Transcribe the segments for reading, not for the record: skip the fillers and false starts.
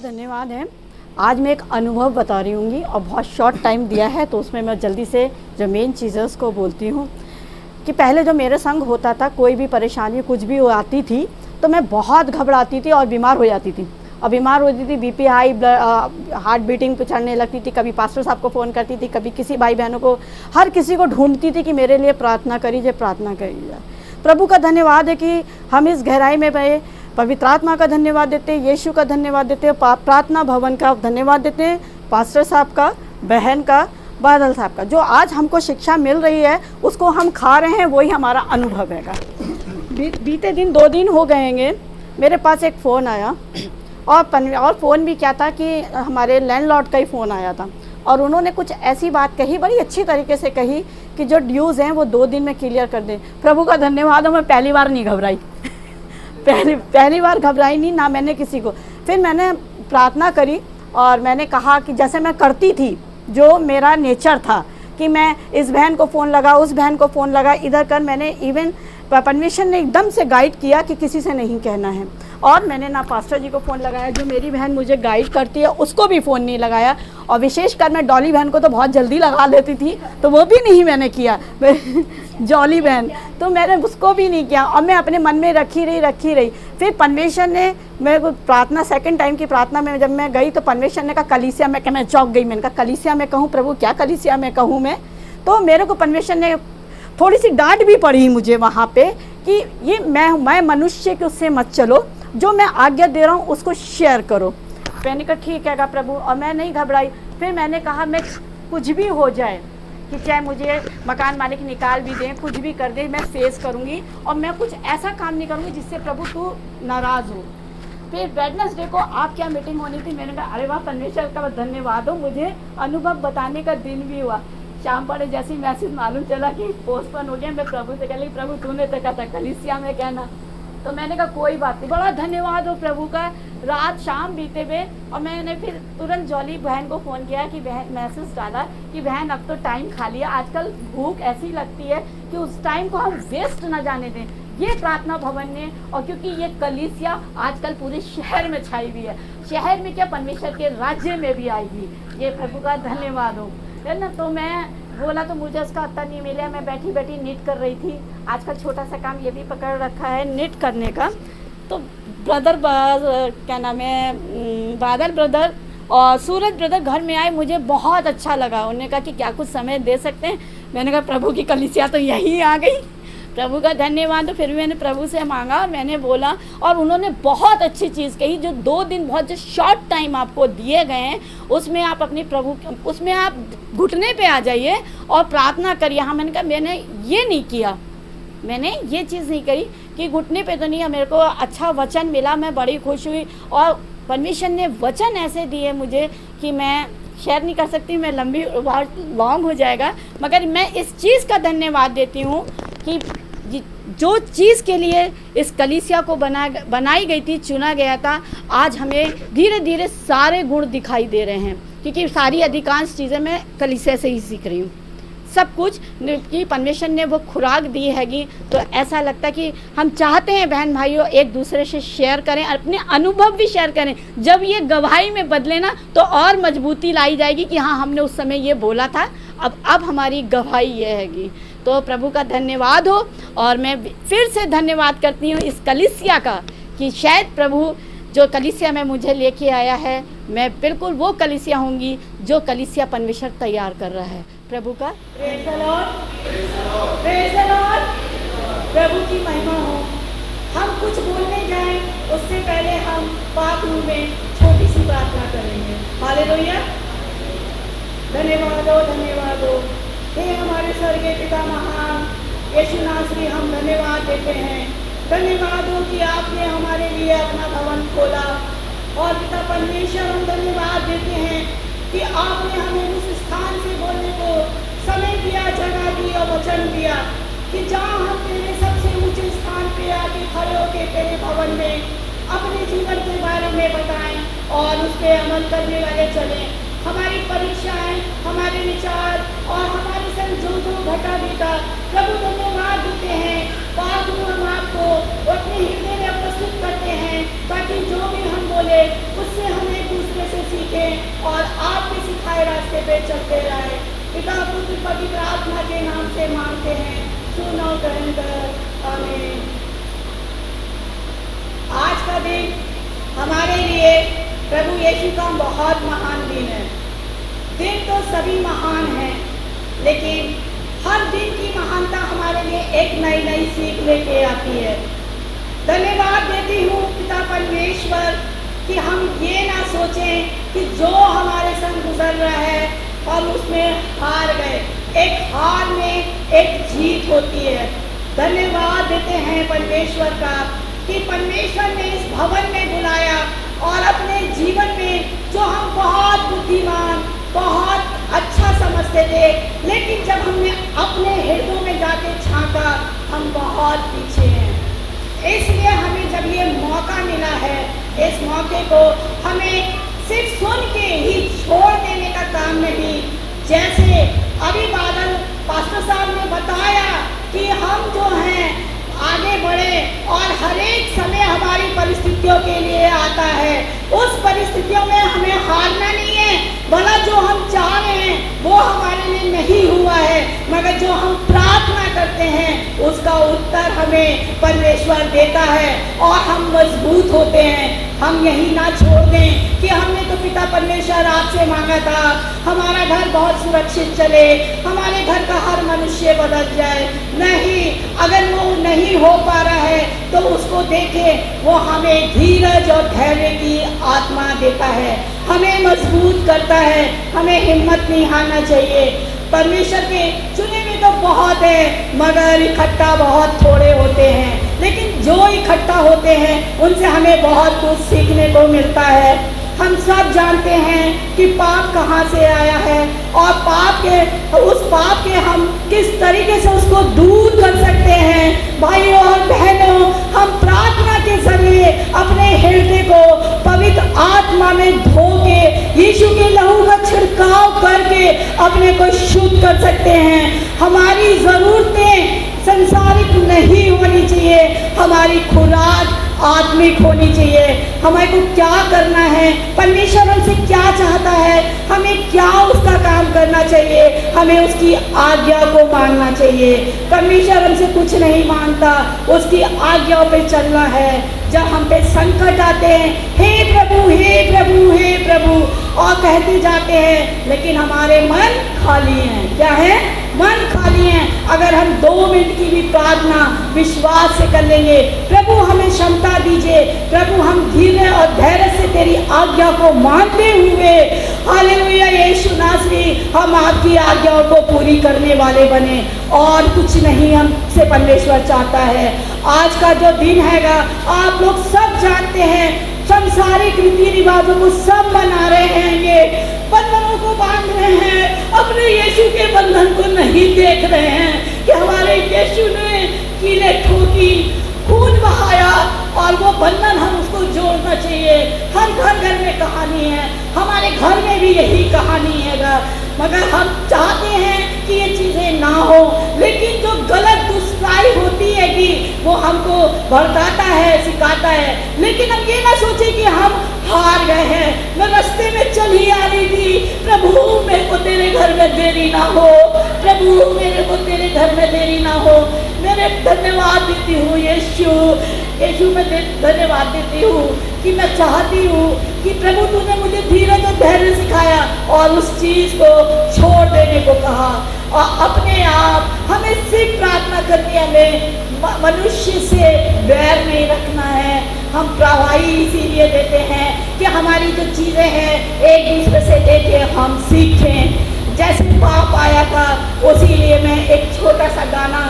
धन्यवाद है। आज मैं एक अनुभव बता रही हूँगी और बहुत शॉर्ट टाइम दिया है तो उसमें मैं जल्दी से जो मेन चीज़ें उसको बोलती हूँ कि पहले जो मेरे संग होता था, कोई भी परेशानी कुछ भी आती थी तो मैं बहुत घबराती थी और बीमार हो जाती थी। और बीमार होती थी, बीपी हाई, हार्ट बीटिंग पे चढ़ने लगती थी। कभी पास्टर साहब को फ़ोन करती थी, कभी किसी भाई बहनों को, हर किसी को ढूंढती थी कि मेरे लिए प्रार्थना करिए, प्रार्थना करिए। प्रभु का धन्यवाद है कि हम इस गहराई में गए। पवित्र आत्मा का धन्यवाद देते हैं, यीशु का धन्यवाद देते हैं, प्रार्थना भवन का धन्यवाद देते हैं, पास्टर साहब का, बहन का, बादल साहब का। जो आज हमको शिक्षा मिल रही है उसको हम खा रहे हैं, वही हमारा अनुभव हैगा। बीते दिन 2 दिन हो गएंगे, मेरे पास एक फ़ोन आया और फ़ोन भी क्या था कि हमारे लैंडलॉर्ड का ही फ़ोन आया था और उन्होंने कुछ ऐसी बात कही, बड़ी अच्छी तरीके से कही कि जो ड्यूज़ हैं वो 2 दिन में क्लियर कर दें। प्रभु का धन्यवाद हो, मैं पहली बार नहीं घबराई। पहली बार घबराई नहीं, ना मैंने किसी को। फिर मैंने प्रार्थना करी और मैंने कहा कि जैसे मैं करती थी, जो मेरा नेचर था कि मैं इस बहन को फ़ोन लगा, उस बहन को फ़ोन लगा, इधर कर। मैंने इवन परमिशन ने एकदम से गाइड किया कि किसी से नहीं कहना है। और मैंने ना पास्टर जी को फ़ोन लगाया, जो मेरी बहन मुझे गाइड करती है उसको भी फ़ोन नहीं लगाया। और विशेषकर मैं डॉली बहन को तो बहुत जल्दी लगा लेती थी, तो वो भी नहीं मैंने किया। जॉली बहन तो मैंने उसको भी नहीं किया और मैं अपने मन में रखी रही। फिर परमेश्वर ने, मेरे को प्रार्थना, सेकंड टाइम की प्रार्थना में जब मैं गई तो परमेश्वर ने कहा कलीसिया में, मैं चौंक गई। मैंने कहा कलीसिया में कहूँ प्रभु, क्या कलीसिया में कहूँ मैं? तो मेरे को परमेश्वर ने थोड़ी सी डांट भी पड़ी मुझे वहाँ पे कि ये मैं मनुष्य के उससे मत चलो, जो मैं आज्ञा दे रहा हूँ उसको शेयर करो। मैंने कहा ठीक है प्रभु, और मैं नहीं घबराई। फिर मैंने कहा मैं कुछ भी हो जाए, कि चाहे मुझे मकान मालिक निकाल भी दें, कुछ भी कर दे, मैं फेस करूँगी और मैं कुछ ऐसा काम नहीं करूँगी जिससे प्रभु तू नाराज़ हो। फिर वेडनेसडे को आप क्या मीटिंग होनी थी, मैंने कहा अरे वाह, परमेश्वर का धन्यवाद हो, मुझे अनुभव बताने का दिन भी हुआ। शाम पड़े जैसे मैसेज मालूम चला कि पोस्टपोन हो गया, मैं प्रभु से कह ली प्रभु तूने तो कहा था कलीसिया में कहना। तो मैंने कहा कोई बात नहीं, बड़ा धन्यवाद हो प्रभु का। रात शाम बीते हुए और मैंने फिर तुरंत जॉली बहन को फ़ोन किया कि बहन, मैसेज डाला कि बहन अब तो टाइम खा लिया, आजकल भूख ऐसी लगती है कि उस टाइम को हम वेस्ट ना जाने दें। ये प्रार्थना भवन ने, और क्योंकि ये कलीसिया आजकल पूरे शहर में छाई हुई है, शहर में क्या परमेश्वर के राज्य में भी आएगी, ये प्रभु का धन्यवाद हो, है ना। तो मैं बोला तो मुझे उसका उत्तर नहीं मिला। मैं बैठी बैठी नीट कर रही थी। आजकल छोटा सा काम ये भी पकड़ रखा है नीट करने का। तो ब्रदर क्या नाम है, बादल ब्रदर और सूरज ब्रदर घर में आए, मुझे बहुत अच्छा लगा। उन्होंने कहा कि क्या कुछ समय दे सकते हैं? मैंने कहा प्रभु की कलीसिया तो यहीं आ गई, प्रभु का धन्यवाद। तो फिर भी मैंने प्रभु से मांगा और मैंने बोला, और उन्होंने बहुत अच्छी चीज़ कही। जो 2 दिन बहुत जो शॉर्ट टाइम आपको दिए गए हैं, उसमें आप अपने प्रभु, उसमें आप घुटने पे आ जाइए और प्रार्थना करिए। हाँ, मैंने कहा मैंने ये नहीं किया, मैंने ये चीज़ नहीं करी कि घुटने पे तो नहीं। मेरे को अच्छा वचन मिला, मैं बड़ी खुश हुई। और परमेश्वर ने वचन ऐसे दिए मुझे कि मैं शेयर नहीं कर सकती, मैं लंबी बहुत लॉन्ग हो जाएगा। मगर मैं इस चीज़ का धन्यवाद देती हूँ कि जो चीज़ के लिए इस कलीसिया को बनाई गई थी, चुना गया था, आज हमें धीरे धीरे सारे गुण दिखाई दे रहे हैं। क्योंकि सारी अधिकांश चीज़ें मैं कलीसिया से ही सीख रही हूँ, सब कुछ कि परमेश्वर ने वो खुराक दी हैगी। तो ऐसा लगता है कि हम चाहते हैं बहन भाइयों एक दूसरे से शेयर करें, अपने अनुभव भी शेयर करें। जब ये गवाही में बदले ना तो और मजबूती लाई जाएगी कि हाँ, हमने उस समय ये बोला था, अब हमारी गवाही ये हैगी। तो प्रभु का धन्यवाद हो। और मैं फिर से धन्यवाद करती हूँ इस कलीसिया का कि शायद प्रभु जो कलीसिया में मुझे लेके आया है, मैं बिल्कुल वो कलीसिया होंगी जो कलीसिया परमेश्वर तैयार कर रहा है। प्रभु का praise the lord, praise the lord, प्रभु की महिमा हो। हम कुछ बोलने जाएं उससे पहले हम पाक रूम में छोटी सी प्रार्थना करेंगे। हालेलुया, धन्यवाद हो, धन्यवाद हो। हे हमारे स्वर्गीय पिता महान यीशु नासरी, हम धन्यवाद देते हैं। धन्यवाद हो कि आपने हमारे लिए अपना भवन खोला। और पिता परमेश्वर, हम धन्यवाद देते हैं कि आपने हमें उस स्थान से बोलने को समय दिया, जगह दी और वचन दिया कि जहाँ हम तेरे सबसे ऊंचे स्थान पे आके खड़े होके तेरे भवन में अपने जीवन के बारे में बताएं और उस पर अमल करने वाले चलें। हमारी परीक्षाएं, हमारे विचार और हमारे संजोगों घटा देता प्रभु धन्यवाद देते हैं। बात हम आपको अपने हृदय में प्रस्तुत करते हैं ताकि जो भी हम बोले उससे हमें रास्ते पे चलते रहे। पिता पुत्र पवित्र आत्मा के नाम से मांगते हैं, सुनो ग्रहण कर, आमीन। आज का दिन हमारे लिए प्रभु यीशु का बहुत महान दिन है। दिन तो सभी महान हैं, लेकिन हर दिन की महानता हमारे लिए एक नई नई सीख लेके आती है। धन्यवाद देती हूँ पिता परमेश्वर कि हम ये ना सोचें कि जो हमारे संग गुजर रहा है हम उसमें हार गए। एक हार में एक जीत होती है। धन्यवाद देते हैं परमेश्वर का कि परमेश्वर ने इस भवन में बुलाया और अपने जीवन में जो हम बहुत बुद्धिमान, बहुत अच्छा समझते थे, लेकिन जब हमने अपने हृदयों में जाके झांका हम बहुत पीछे हैं। इसलिए हमें जब ये मौका मिला है, इस मौके को हमें सिर्फ सुन के ही छोड़ देने का काम नहीं। जैसे अभी बादल पास्टर साहब ने बताया कि हम जो हैं आगे बढ़े और हर एक समय हमारी परिस्थितियों के लिए आता है। उस परिस्थितियों में हमें हारना नहीं है। भला जो हम चाह रहे हैं वो हमारे लिए नहीं हुआ है, मगर जो हम प्रार्थना करते हैं उसका उत्तर हमें परमेश्वर देता है और हम मजबूत होते हैं। हम यही ना छोड़ दें कि हमने तो पिता परमेश्वर आपसे मांगा था हमारा घर बहुत सुरक्षित चले, हमारे घर का हर मनुष्य बदल जाए। नहीं, अगर वो नहीं हो पा रहा है तो उसको देखें, वो हमें धीरज और धैर्य की आत्मा देता है, हमें मजबूत करता है। हमें हिम्मत नहीं हारना चाहिए। परमेश्वर के चुने में तो बहुत है, मगर इकट्ठा बहुत थोड़े होते हैं, लेकिन जो इकट्ठा होते हैं उनसे हमें बहुत कुछ सीखने को मिलता है। हम सब जानते हैं कि पाप कहाँ से आया है और उस पाप के हम किस तरीके से उसको दूर कर सकते हैं। भाइयों और बहनों, हम प्रार्थना के जरिए अपने हृदय को पवित्र आत्मा में धो के यीशु के लहू का छिड़काव करके अपने को शुद्ध कर सकते हैं। हमारी ज़रूरतें संसारिक नहीं होनी चाहिए, हमारी खुराक आत्मिक होनी चाहिए। हमें को क्या करना है, परमेश्वर हमसे क्या चाहता है, हमें क्या उसका काम करना चाहिए, हमें उसकी आज्ञा को मानना चाहिए। परमेश्वर हमसे कुछ नहीं मांगता, उसकी आज्ञाओं पे चलना है। जब हम पे संकट आते हैं, हे प्रभु हे प्रभु हे प्रभु और कहते जाते हैं, लेकिन हमारे मन खाली हैं। क्या है? मन खाली है। अगर हम 2 मिनट की भी प्रार्थना विश्वास से कर लेंगे, प्रभु हमें क्षमता दीजिए, प्रभु हम धीरे और धैर्य से तेरी आज्ञा को मानते हुए, हालेलुया यीशु नासरी, हम आपकी आज्ञाओं को पूरी करने वाले बने। और कुछ नहीं हमसे परमेश्वर चाहता है। आज का जो दिन हैगा, आप लोग सब जानते हैं, संसारिक रीति रिवाजों को सब मना रहे हैं, ये बंधनों को बांध रहे हैं, अपने यीशु के बंधन को नहीं देख रहे हैं कि हमारे यीशु ने कीले ठोकी, खून बहाया और वो बंधन हम उसको जोड़ना चाहिए। हर घर घर में कहानी है, हमारे घर में भी यही कहानी है, मगर हम चाहते हैं कि ये चीज़ें ना हो, लेकिन जो गलत दुष्टाई होती है कि वो हमको भड़काता है, सिखाता है। लेकिन हम ये ना सोचे कि हम हार गए हैं। मैं रास्ते में चल ही आ रही थी, प्रभु मेरे को तेरे घर में देरी ना हो, प्रभु मेरे को तेरे घर में देरी ना हो। मेरे धन्यवाद देती हूँ यीशु मैं धन्यवाद देती हूँ कि मैं चाहती हूँ कि प्रभु तूने मुझे धीरज और धैर्य सिखाया और उस चीज़ को छोड़ देने को कहा। और अपने आप हमें सिर्फ प्रार्थना करनी है, हमें मनुष्य से बैर नहीं रखना है। हम प्रवाही इसीलिए देते हैं कि हमारी जो चीज़ें हैं एक दूसरे से लेके हम सीखें। जैसे पाप आया था, उसीलिए मैं एक छोटा सा गाना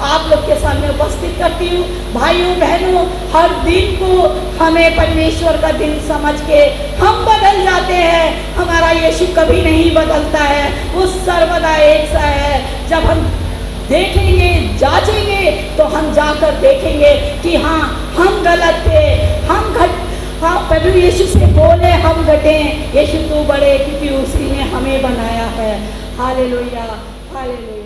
आप लोग के सामने उपस्थित करती हूँ। भाइयों बहनों, हर दिन को हमें परमेश्वर का दिन समझ के हम बदल जाते हैं। हमारा यीशु कभी नहीं बदलता है, वो सर्वदा एक सा है। जब हम देखेंगे, जांचेंगे, तो हम जाकर देखेंगे कि हाँ हम गलत थे, हाँ प्रभु यीशु से बोले हम घटे, यीशु तू बड़े, क्योंकि उसी ने हमें बनाया है। Hallelujah hallelujah.